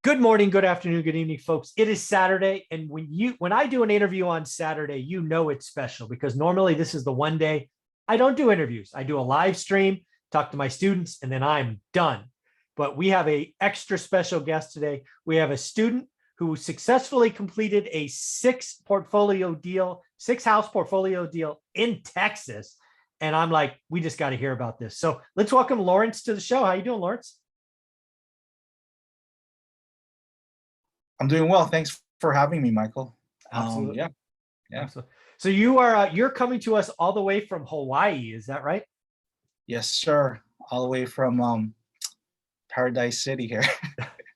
Good morning, good afternoon, good evening, folks. It is Saturday, and when I do an interview on Saturday, you know it's special because normally this is the one day I don't do interviews. I do a live stream, talk to my students, and then I'm done. But we have a extra special guest today. We have a student who successfully completed a six house portfolio deal in Texas. And I'm like, we just got to hear about this. So let's welcome Lawrence to the show. How you doing, Lawrence? I'm doing well. Thanks for having me, Michael. Absolutely. Yeah. Absolutely. So you're coming to us all the way from Hawaii, is that right? Yes, sir. All the way from Paradise City here.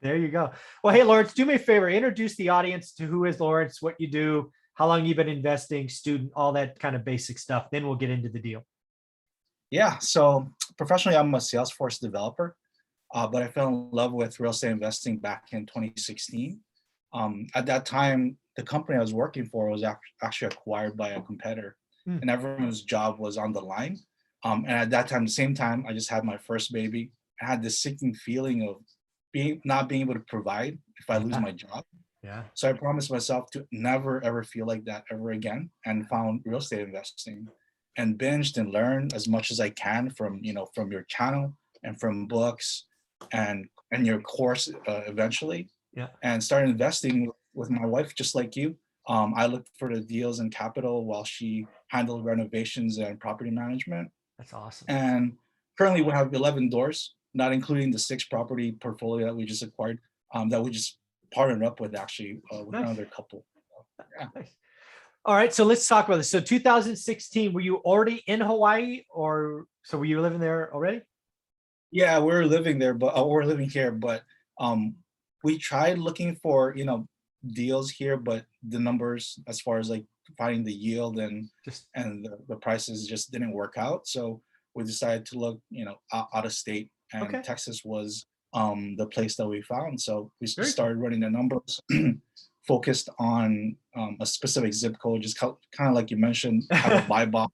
There you go. Well, hey, Lawrence, do me a favor. Introduce the audience to who is Lawrence, what you do, how long you've been investing, student, all that kind of basic stuff. Then we'll get into the deal. Yeah. So professionally, I'm a Salesforce developer, but I fell in love with real estate investing back in 2016. At that time, the company I was working for was actually acquired by a competitor, and everyone's job was on the line. And at that time, the same time, I just had my first baby. I had this sinking feeling of not being able to provide if I lose my job. Yeah. So I promised myself to never ever feel like that ever again, and found real estate investing, and binged and learned as much as I can from from your channel and from books, and your course eventually. Yeah. And started investing with my wife, just like you. I looked for the deals and capital while she handled renovations and property management. That's awesome. And currently we have 11 doors, not including the 6 property portfolio that we just acquired, that we just partnered up with actually with Nice. another couple. Yeah. Nice. All right, so let's talk about this. So 2016, were you already in Hawaii, or so were you living there already? Yeah, we're living there, but we're living here, but we tried looking for deals here, but the numbers as far as like finding the yield and the prices just didn't work out. So we decided to look out of state, and Okay. Texas was the place that we found. So we Very started running the numbers, focused on a specific zip code, just kind of like you mentioned, have a buy box.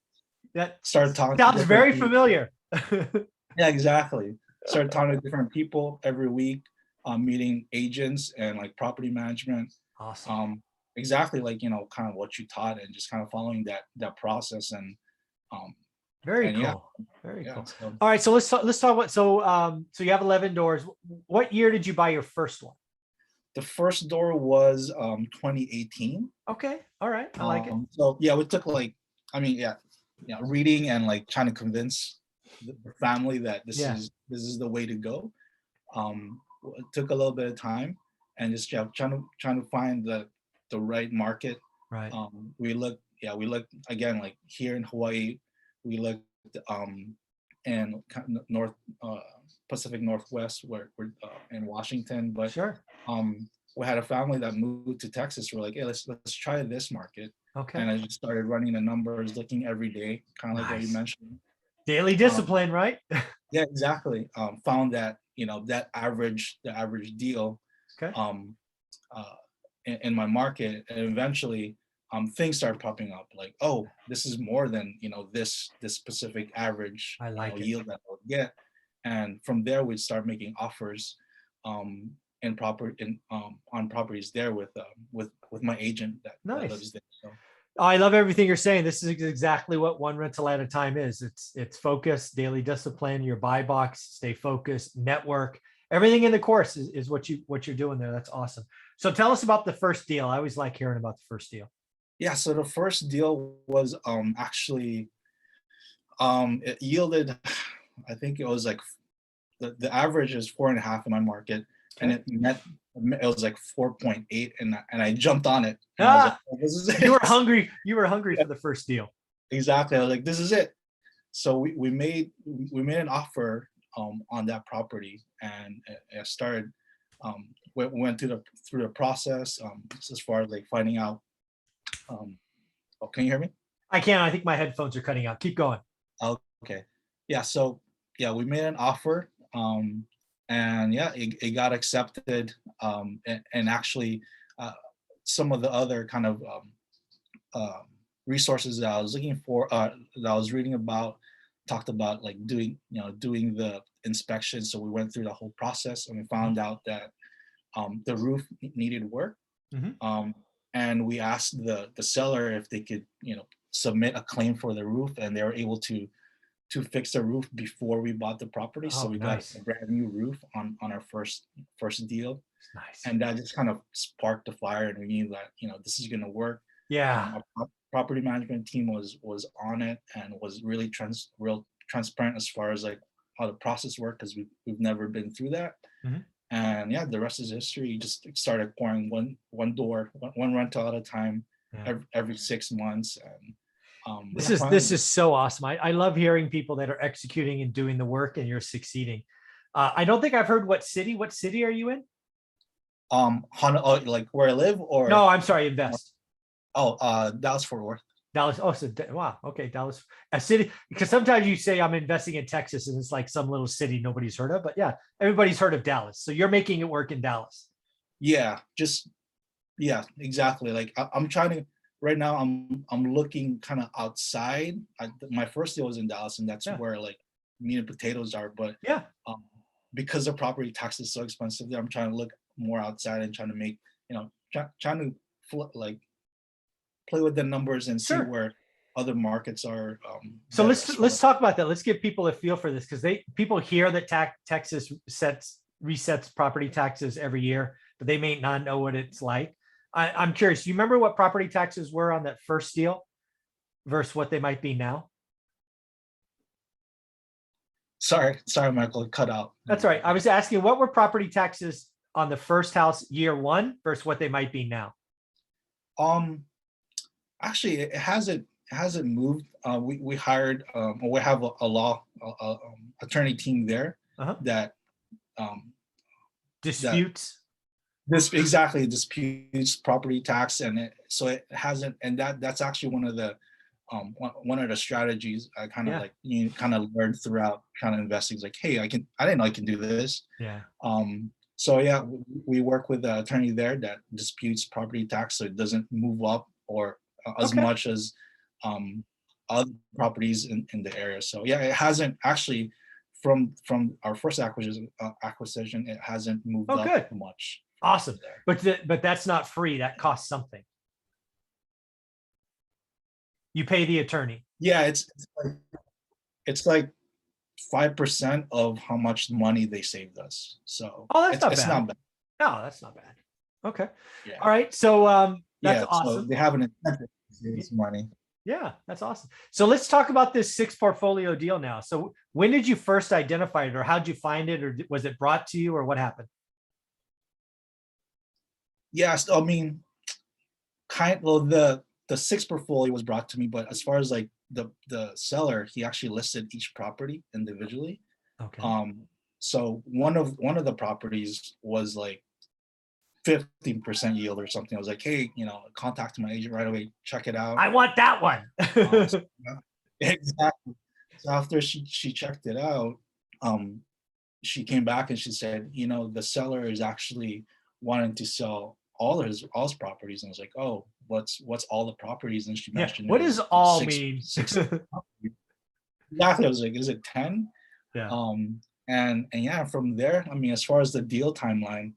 That Started talking. sounds very familiar. Yeah, exactly. Started talking to different people every week, meeting agents and like property management. Awesome. Exactly like kind of what you taught, and just kind of following that process. And Very and cool. yeah, Very cool. So All right, so let's talk about so you have 11 doors. What year did you buy your first one? the first door was 2018. Okay. All right. I like it. So yeah, we took like, I mean, reading and like trying to convince the family that this is the way to go. It took a little bit of time, and just trying to find the right market. Right. We looked again, like here in Hawaii. We looked in kind of North Pacific Northwest, where we're in Washington. But Sure. We had a family that moved to Texas. We're like, hey, let's try this market. Okay. And I just started running the numbers, looking every day, kind of like what you mentioned. Daily discipline, right? Yeah, exactly. Found that the average deal Okay. In my market, and eventually things started popping up, like, oh, this is more than this specific average I like it. yield that I would get. And from there we'd start making offers on properties there with my agent that lives there. So I love everything you're saying. This is exactly what one rental at a time is. It's focus, daily discipline, your buy box, stay focused, network. Everything in the course is what you're doing there. That's awesome. So tell us about the first deal. I always like hearing about the first deal. Yeah, so the first deal was actually it yielded, I think it was like the average is 4.5 in my market. Okay. And it was like 4.8, and I jumped on it. And I was like, oh, this is it. You were hungry for the first deal. Exactly. I was like, this is it. So we made an offer on that property, and I started went through the process as far as like finding out. Oh, can you hear me? I can. I think my headphones are cutting out. Keep going. Okay. Yeah. So yeah, we made an offer. And yeah, it got accepted. And actually, some of the other kind of resources that I was looking for, that I was reading about, talked about like doing the inspection. So we went through the whole process, and we found out that the roof needed work. Mhm. And we asked the seller if they could, submit a claim for the roof, and they were able to fix the roof before we bought the property. So Oh, we got a nice. brand new roof on our first deal, Nice. and that just kind of sparked the fire, and we knew that this is going to work. Yeah. Our property management team was on it and was really real transparent as far as like how the process worked, because we've never been through that. Mhm. And yeah, the rest is history. You just started pouring one rental at a time Yeah. every 6 months. And This is so awesome. I love hearing people that are executing and doing the work and you're succeeding. I don't think I've heard what city. What city are you in? Like where I live, or No, I'm sorry, invest. Dallas Fort Worth. Dallas. Oh, so wow. Okay, Dallas, a city. Because sometimes you say I'm investing in Texas, and it's like some little city nobody's heard of. But yeah, everybody's heard of Dallas. So you're making it work in Dallas. Yeah, exactly. Like I'm trying to right now. I'm looking kind of outside. My first deal was in Dallas, and that's Yeah. where like meat and potatoes are. But Yeah. because the property tax is so expensive there, I'm trying to look more outside and trying to make trying to like play with the numbers and see Sure. where other markets are. So better let's as let's far- talk about that. Let's give people a feel for this, because people hear that Texas resets property taxes every year, but they may not know what it's like. I'm curious. You remember what property taxes were on that first deal versus what they might be now? Sorry, Michael, it cut out. That's all right. I was asking, what were property taxes on the first house year one versus what they might be now? Actually, it hasn't moved. We hired, or we have a law attorney team there Uh-huh. that um, Disputes. this exactly disputes property tax, and so it hasn't. And that's actually one of the strategies I kind of Yeah. like you kind of learned throughout kind of investing. It's like, hey, I didn't know I can do this. Yeah. So yeah, we work with the attorney there that disputes property tax, so it doesn't move up or as Okay. much as other properties in the area. So yeah, it hasn't actually from our first acquisition, it hasn't moved Oh, up good. much. Awesome. There. But that's not free. That costs something. You pay the attorney. Yeah, it's like 5% of how much money they saved us. So Oh, that's not it's bad. not bad. No, that's not bad. Okay. Yeah. All right. So that's Yeah, so awesome. they have an incentive to save this money. Yeah, that's awesome. So let's talk about this 6 portfolio deal now. So when did you first identify it, or how'd you find it, or was it brought to you, or what happened? Yes, I mean, the 6 portfolio was brought to me, but as far as like the seller, he actually listed each property individually. Okay. So one of the properties was like 15% yield or something. I was like, hey, contact my agent right away, check it out. I want that one. Exactly. So after she checked it out, she came back and she said, the seller is actually wanting to sell all his properties. And I was like, oh, what's all the properties? And she Yeah. mentioned What it does was all six- mean? six properties. Exactly. I was like, is it 10? Yeah. And yeah, from there, I mean, as far as the deal timeline,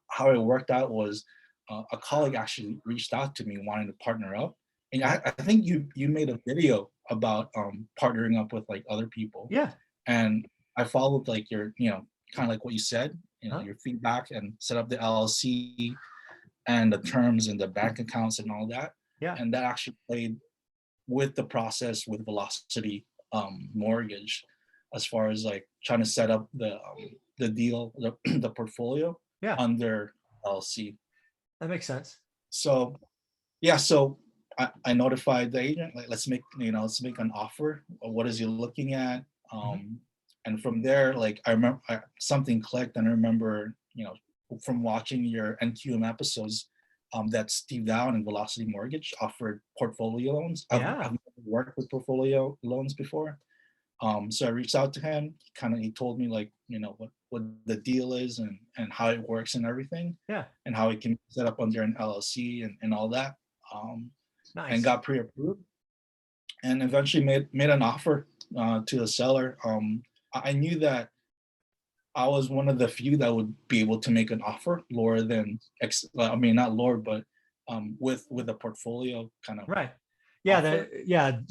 how it worked out was a colleague actually reached out to me wanting to partner up. And I think you made a video about partnering up with like other people. Yeah. And I followed like your, kind of like what you said, your feedback, and set up the LLC and the terms and the bank accounts and all that. Yeah. And that actually played with the process with Velocity Mortgage, as far as like trying to set up the deal, the portfolio Yeah. under LLC. That makes sense. So yeah, so I notified the agent, like, let's make an offer. What is he looking at? And from there, like I remember something clicked, and I remember, from watching your NQM episodes, that Steve Down and Velocity Mortgage offered portfolio loans. I've never worked with portfolio loans before. So I reached out to him. He told me like, what the deal is and how it works and everything. Yeah. And how it can be set up under an LLC and all that. Nice. And got pre-approved. And eventually made an offer to the seller. I knew that I was one of the few that would be able to make an offer lower than I mean, not lower, but with a portfolio kind of Right. offer.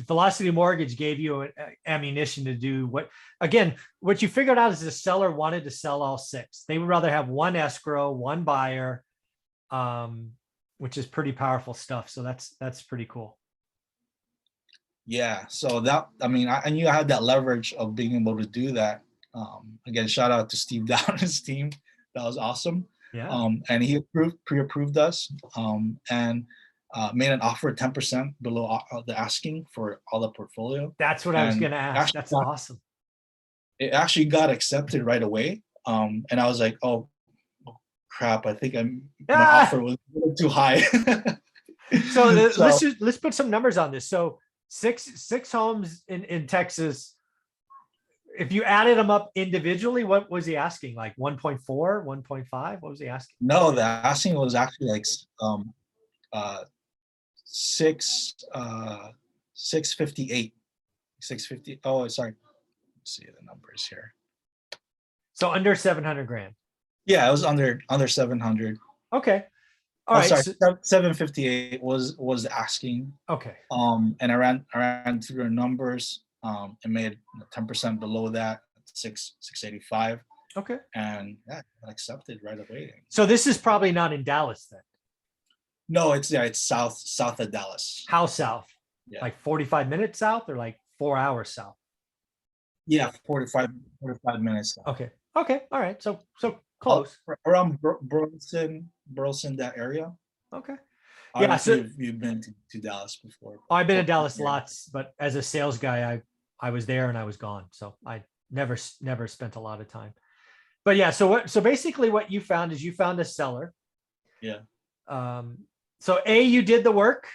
Velocity Mortgage gave you ammunition to do what you figured out is the seller wanted to sell all six. They would rather have one escrow, one buyer, which is pretty powerful stuff. So that's pretty cool. Yeah. So that, I mean, I knew I had that leverage of being able to do that. Again, shout out to Steve Dow and his team. That was awesome. Yeah. And he pre-approved us, and made an offer 10% below the asking for all the portfolio. That's what I was going to ask. That's awesome. It actually got accepted right away. And I was like, oh crap, I think my offer was a little too high. So let's put some numbers on this. So six homes in Texas. If you added them up individually, what was he asking? Like 1.4, 1.5? What was he asking? No, the asking was actually like 658. 650. Oh, sorry. Let's see the numbers here. So under 700 grand. Yeah, it was under 700. Okay. All right. Sorry, 758 was asking. Okay. And I ran through the numbers. And made 10% below that, 685. Okay. And yeah, accepted right away. So this is probably not in Dallas then. No, it's south of Dallas. How south? Yeah. Like 45 minutes south or like 4 hours south? Yeah, 45 minutes south. Okay. Okay. All right. So close. Around Burleson, that area. Okay. Yeah. So you've been to Dallas before. I've been to Dallas lots, but as a sales guy, I was there and I was gone. So I never spent a lot of time. But yeah, so basically what you found is you found a seller. Yeah. So you did the work.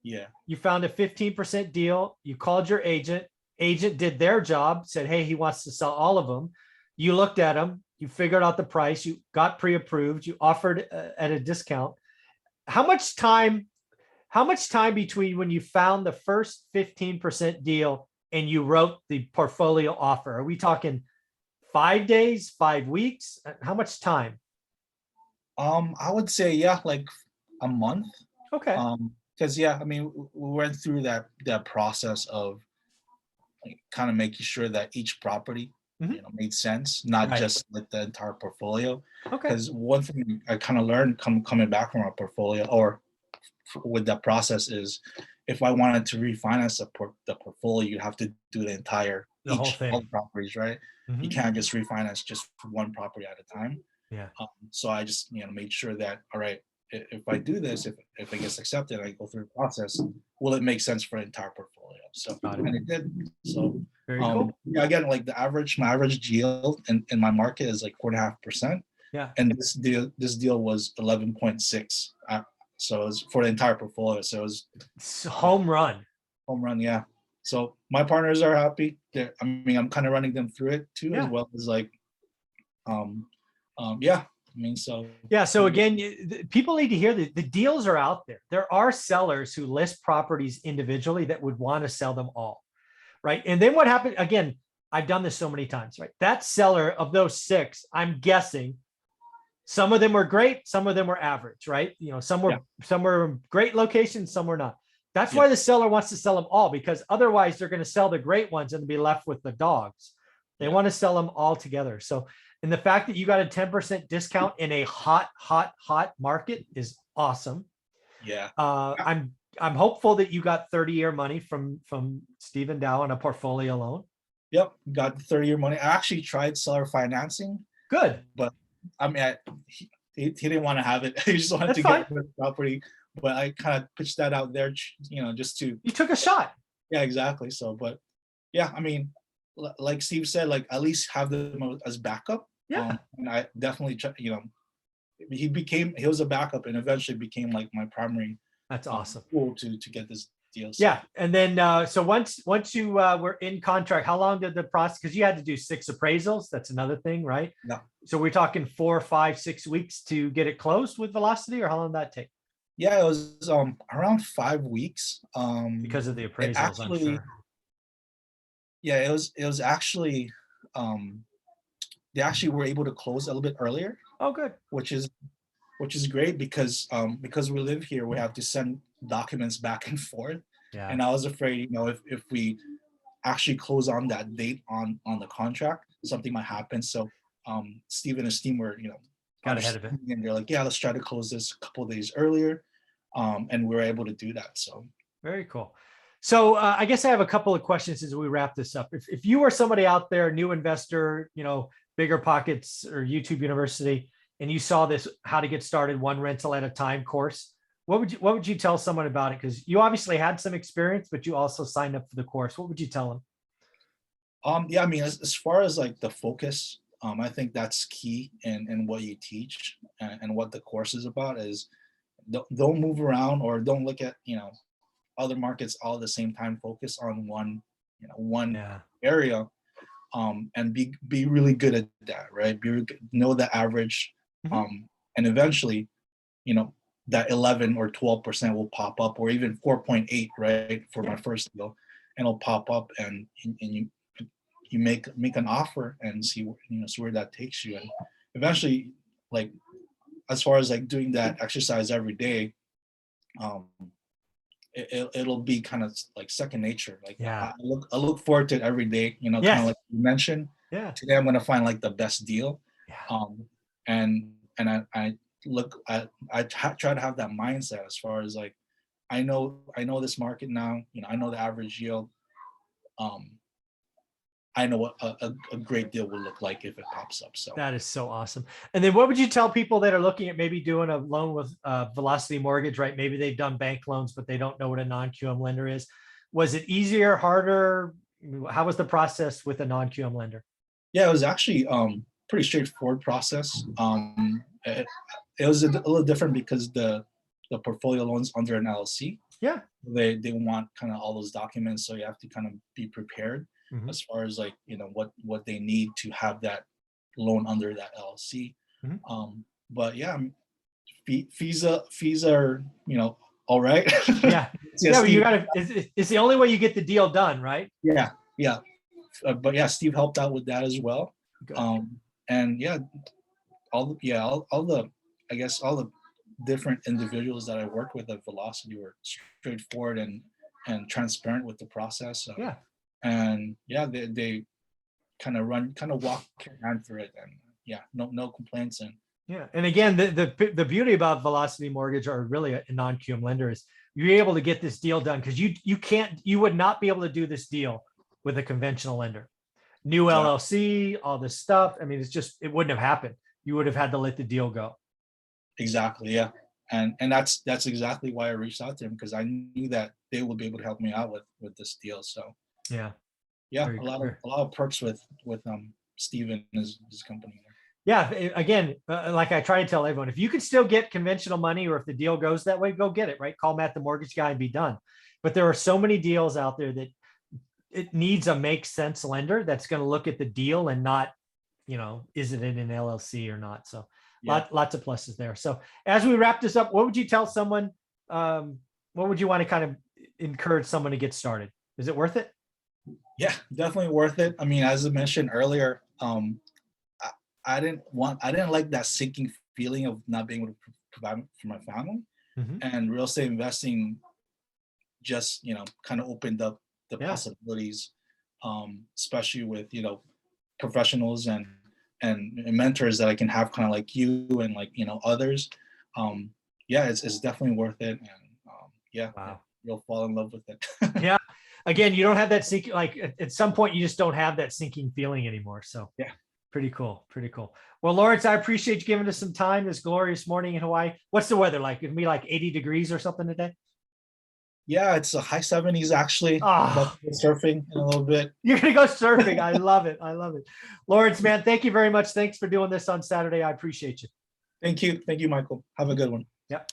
Yeah. You found a 15% deal. You called your agent. Agent did their job, said, hey, he wants to sell all of them. You looked at them. You figured out the price. You got pre-approved. You offered at a discount. How much time between when you found the first 15% deal and you wrote the portfolio offer? Are we talking 5 days, 5 weeks? How much time? I would say, yeah, like a month. Okay. Because yeah, I mean, we went through that process of like, kind of making sure that each property made sense, not just like the entire portfolio. Okay. Because one thing I kind of learned coming back from our portfolio or with that process is if I wanted to refinance the portfolio, you have to do the whole thing, all the properties, right? You can't just refinance just one property at a time. Yeah. So I just made sure that, all right, if I do this, if it gets accepted, I go through the process, will it make sense for the entire portfolio? So and it did. So very cool. Yeah, again, like my average yield in my market is like 4.5%. Yeah. And this deal was 11.6. So it was for the entire portfolio. So it was home run. Home run, yeah. So my partners are happy. I mean, I'm kind of running them through it too, as well as like, yeah. I mean, so yeah. So again, people need to hear that the deals are out there. There are sellers who list properties individually that would want to sell them all, right? And then what happened? Again, I've done this so many times, right? That seller of those 6, I'm guessing, some of them were great, some of them were average, right? Some were great locations, some were not. That's why the seller wants to sell them all, because otherwise they're going to sell the great ones and be left with the dogs. They want to sell them all together. So, and the fact that you got a 10% discount in a hot market is awesome. Yeah. I'm hopeful that you got 30-year money from Stephen Dow on a portfolio loan. Yep, got 30-year money. I actually tried seller financing. Good. But I mean, he didn't want to have it. He just wanted to get the property. But I kind of pitched that out there, just to. You took a shot. Yeah, exactly. So, but yeah, I mean, like Steve said, like at least have them as backup. Yeah. And I definitely, he was a backup and eventually became like my primary. That's awesome. Tool to get this deal. So. Yeah, and then so once you were in contract, how long did the process? Because you had to do 6 appraisals. That's another thing, right? Yeah. So we're talking 4, 5, 6 weeks to get it closed with Velocity, or how long did that take? Yeah, it was around 5 weeks. Because of the appraisals, actually, I'm sure. Yeah, it was actually they actually were able to close a little bit earlier, Oh, good. which is great because we live here, we have to send documents back and forth. Yeah. And I was afraid, if we actually close on that date on the contract, something might happen. So Steve and his team were, Got ahead of it. and they're like, yeah, let's try to close this a couple of days earlier. And we were able to do that. So Very cool. So I guess I have a couple of questions as we wrap this up. If you are somebody out there, new investor, Bigger Pockets or YouTube University, and you saw this How to Get Started One Rental at a Time course, what would you tell someone about it? Because you obviously had some experience, but you also signed up for the course. What would you tell them? yeah, I mean, as far as like the focus, I think that's key in what you teach, and what the course is about is don't move around, or don't look at other markets all at the same time. Focus on one area, and be really good at that, right? Know the average, and eventually, that 11 or 12% will pop up, or even 4.8, right, for my first deal, and it'll pop up, and you make an offer and see where that takes you. And eventually, like, as far as like doing that exercise every day, it'll be kind of like second nature. Like, I look forward to it every day, kind of like you mentioned. Today I'm going to find like the best deal. And I try to have that mindset as far as like, I know this market now, I know the average yield. I know what a great deal will look like if it pops up. So that is so awesome. And then what would you tell people that are looking at maybe doing a loan with Velocity Mortgage, right? Maybe they've done bank loans, but they don't know what a non-QM lender is. Was it easier, harder? How was the process with a non-QM lender? Yeah, it was actually pretty straightforward process. It was a little different because the portfolio loans under an LLC. Yeah. They want kind of all those documents, so you have to kind of be prepared as far as like what they need to have that loan under that LLC. But yeah, fees are all right. Yeah, but you gotta. It's the only way you get the deal done, right? Yeah. But yeah, Steve helped out with that as well. And yeah, all the I guess all the different individuals that I worked with at Velocity were straightforward and transparent with the process. And yeah, they kind of walk your hand through it, and yeah, no complaints. And yeah, and again, the beauty about Velocity Mortgage, or really a non-QM lender, is you're able to get this deal done, because you would not be able to do this deal with a conventional lender. New LLC, all this stuff. I mean, it wouldn't have happened. You would have had to let the deal go. Exactly. Yeah. And that's exactly why I reached out to him, because I knew that they would be able to help me out with this deal. So yeah, a lot of perks with Steve and his company there. Yeah, again, like I try to tell everyone, if you can still get conventional money, or if the deal goes that way, go get it, right? Call Matt the mortgage guy and be done. But there are so many deals out there that it needs a make sense lender that's going to look at the deal and not, is it in an LLC or not? So lots of pluses there. So as we wrap this up, what would you tell someone? What would you want to kind of encourage someone to get started? Is it worth it? Yeah, definitely worth it. I mean, as I mentioned earlier, I didn't like that sinking feeling of not being able to provide for my family. And real estate investing just, kind of opened up the possibilities, especially with, professionals and mentors that I can have, kind of like you and like, others. Yeah, it's definitely worth it. And you'll fall in love with it. Yeah. Again, you don't have that sinking, like at some point you just don't have that sinking feeling anymore. So yeah. Pretty cool. Well, Lawrence, I appreciate you giving us some time this glorious morning in Hawaii. What's the weather like? It'd be like 80 degrees or something today? Yeah, it's a high 70s actually. Surfing in a little bit. You're going to go surfing. I love it. Lawrence, man, thank you very much. Thanks for doing this on Saturday. I appreciate you. Thank you, Michael. Have a good one. Yep.